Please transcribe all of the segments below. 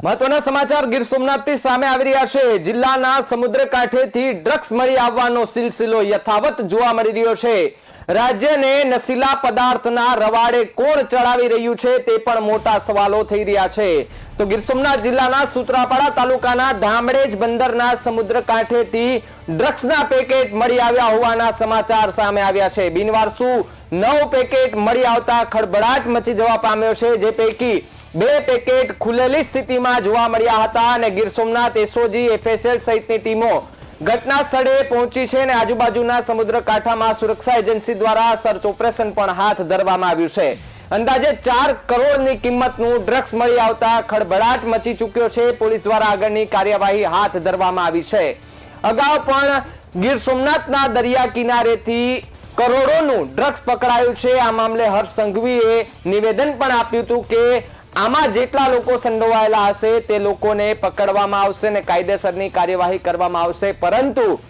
મહત્વના સમાચાર ગીર સોમનાથથી સામે આવી રહ્યા છે। જિલ્લાના સમુદ્ર કાંઠેથી ડ્રગ્સ મળી આવવાનો સિલસિલો યથાવત જોવા મળી રહ્યો છે। રાજ્યને નશીલા પદાર્થના રવાડે કોણ ચડાવી રહ્યું છે તે પણ મોટા સવાલો થઈ રહ્યા છે। તો ગીર સોમનાથ જિલ્લાના સૂત્રાપાડા તાલુકાના ધામરેજ બંદરના સમુદ્ર કાંઠેથી ડ્રગ્સના પેકેટ મળી આવ્યા હોવાના સમાચાર સામે આવ્યા છે। બિનવારસુ 9 પેકેટ મળી આવતા ખળભળાટ મચી જવા પામ્યો છે, જે પૈકી 2 પેકેટ ખુલેલી સ્થિતિમાં જોવા મળ્યા હતા અને ગીર સોમનાથ એસઓજી એફએસએલ સહિતની ટીમો ઘટના સ્થળે પહોંચી છે અને આજુબાજુના સમુદ્ર કાંઠામાં સુરક્ષા એજન્સી દ્વારા સર્ચ ઓપરેશન પણ હાથ ધરવામાં આવ્યું છે। અંદાજે 4 કરોડની કિંમતનું ડ્રગ્સ મળી આવતા ખળભળાટ મચી ચૂક્યો છે। પોલીસ દ્વારા આગળની કાર્યવાહી હાથ ધરવામાં આવી છે। અગાઉ પણ ગીર સોમનાથના દરિયા કિનારેથી કરોડોનું ડ્રગ્સ પકડાયું છે। આ મામલે હર્ષ સંઘવીએ નિવેદન પણ આપ્યું હતું કે આમાં જેટલા લોકો સંડોવાયેલા હશે તે લોકોને પકડવામાં આવશે અને કાયદેસરની કાર્યવાહી કરવામાં આવશે, પરંતુ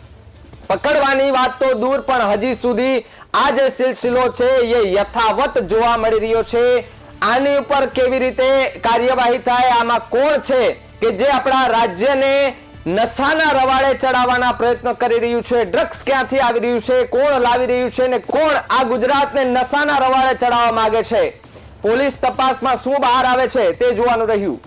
પકડવાની વાત તો દૂર પણ હજી સુધી આ જે સિલસિલો છે એ યથાવત જોવા મળી રહ્યો છે। આની ઉપર કેવી રીતે કાર્યવાહી થાય, આમાં કોણ છે કે જે આપણા રાજ્યને નશાના રવાડે ચડાવવાના પ્રયત્ન કરી રહ્યું છે, ડ્રગ્સ ક્યાંથી આવી રહ્યું છે, કોણ લાવી રહ્યું છે અને કોણ આ ગુજરાતને નશાના રવાડે ચડાવવા માંગે છે। પોલીસ તપાસમાં શું બહાર આવે છે તે જોવાનું રહ્યું।